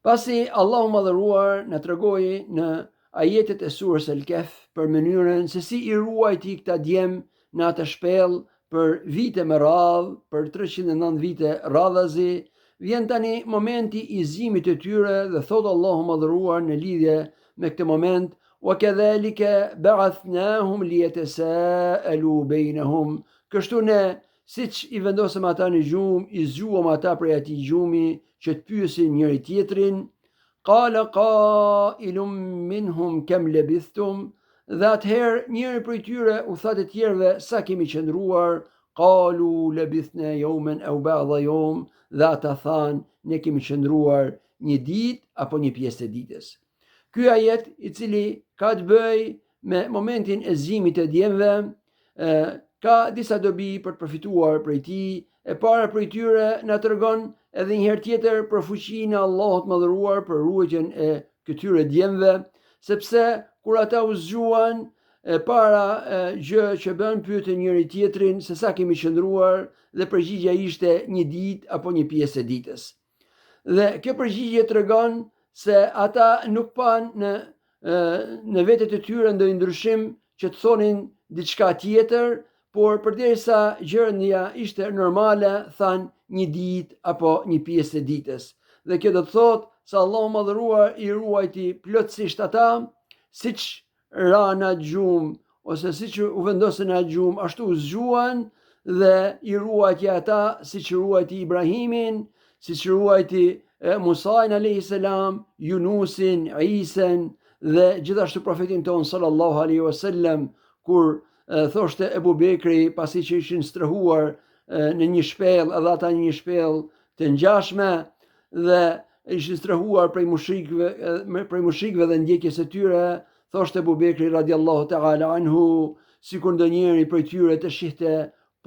Pasi Allahu madhëruar në tregoi në ajetet e surës El-Kehf për mënyrën se si I ruajti këta djem në atë shpellë për vite me radhë, për 309 vite radhazi, vjen tani momenti I zimit të tyre dhe thot Allahu madhëruar në lidhje me këtë moment: "Wakadhalika ba'athnahum liyatasaalu bainahum." Kështu ne, siç I vendosëm ata në gjumë, I zgjuam ata prej atij gjumi që të pyesin njëri tjetrin. Qala qailun minhum kam labithtum. Dhe atëherë njëri prej tyre u tha të tjerëve: sa kemi qëndruar? Qalu labithna yawman aw ba'dha yawm. Dhe ata thanë: ne kemi qëndruar një ditë apo një pjesë të ditës. Ky ajet, I cili ka të bëj me momentin e zimit të djemve, ka disa dobi për të përfituar prej tij. E para prej tyre na tregon edhe një herë tjetër për fuqinë e Allahut madhëruar për ruajtjen e këtyre djemve, sepse kur ata u zgjuan, e para gjë që bën pyetën njëri tjetrin se sa kemi qëndruar, dhe përgjigjja ishte një ditë apo një pjesë e ditës. Dhe kjo përgjigje tregon se ata nuk kanë në vetet e tyre ndonjë ndryshim që të thonin diçka tjetër, por përderisa gjendja ishte normale, thanë një ditë apo një pjesë e ditës. Dhe kjo do të thotë se Allahu madhëruar I ruajti plotësisht ata, siç ra në atë gjumë, ose siç u vendosën në atë gjumë, ashtu u zgjuan dhe I ruajti ata, siç ruajti Ibrahimin, siç ruajti Musain alayhis salam, Yunusin, Isen dhe gjithashtu profetin ton sallallahu alaihi wasallam, kur thoshte Ebu Bekri pasi që ishin strehuar në një shpellë, edhe ata në një shpellë të ngjashme, dhe ishin strehuar prej mushrikëve dhe ndjekjes së tyre, thoshte Ebu Bekri radiallahu ta'ala anhu, sikur ndonjëri prej tyre të shihte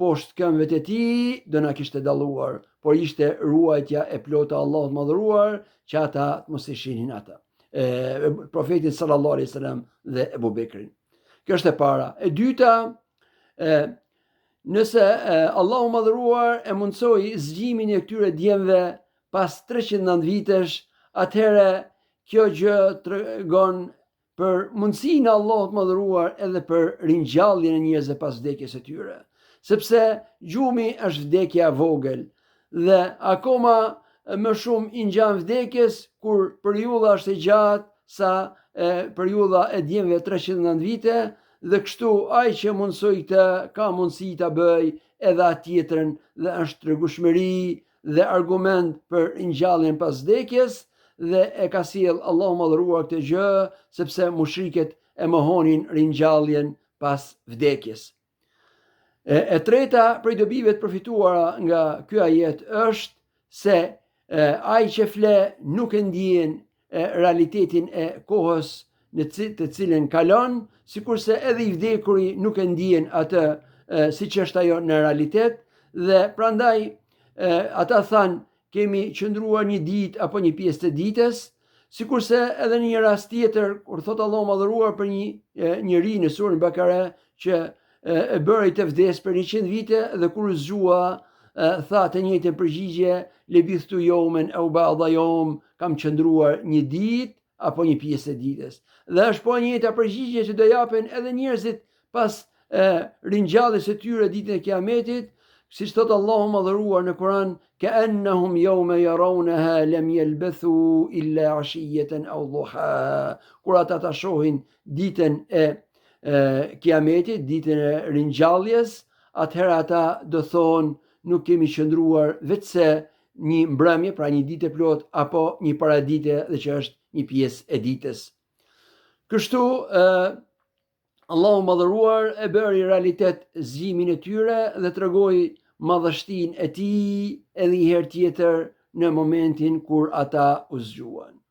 poshtë këmbëve të tij, do na kishte dalluar, por ishte ruajtja e plotë e Allahut madhëruar që ata të mos I shihnin ata, profetin sallallahu alaihi wasallam dhe Ebu Bekrin. Kjo është e para. E dyta, nëse Allahu madhëruar e mundsoi zgjimin e këtyre djemve pas 309 vitesh, atëherë kjo gjë tregon për mundësinë e Allahut madhëruar edhe për ringjalljen e njerëzve pas vdekjes së tyre, sepse gjumi është vdekja e vogël dhe akoma më shumë I ngjan vdekjes kur periudha është e gjatë sa periudha e djemve 309 vite, dhe kështu ai që mundsoi këtë ka mundësi ta bëj edhe atë tjetrën, dhe është tregueshmëri dhe argument për ngjalljen pas vdekjes, dhe e ka sjell Allahu madhëruar këtë gjë sepse mushrikët e mohonin ringjalljen pas vdekjes. E treta prej dobive të përfituara nga ky ajet është se ai që fle nuk e ndjen realitetin e kohës në të cilën kalon, sikurse edhe I vdekuri nuk e ndjen atë siç është ajo në realitet, dhe prandaj ata thanë kemi qëndruar një ditë apo një pjesë të ditës, sikurse edhe në një rast tjetër kur thot Allahu madhëruar për një njeri në surën Bakara që e bëri të vdes për 100 vite dhe kur u zgjua tha të njëjtën përgjigje: lebithtu yawman aw ba'dha yawm, kam qëndruar një ditë apo një pjesë e ditës. Dhe është po njëjta përgjigje që do japen edhe njerëzit pas ringjalljes së tyre ditën e Kiametit, siç thot Allahu madhëruar në Kur'an: ka'annahum yawma yarawnaha lam yalbathu illa 'ashiyatan aw duha. Kur ata ta shohin ditën e Kiametit, ditën e ringjalljes, atëherë ata do thonë nuk kemi qëndruar vetëse një mbrëmje, pra një ditë e plot, apo një paradite dhe që është një pjesë e ditës. Kështu Allahu madhëruar e bëri realitet zgjimin e tyre dhe tregoi madhështinë e tij edhe një herë tjetër në momentin kur ata u zgjuan.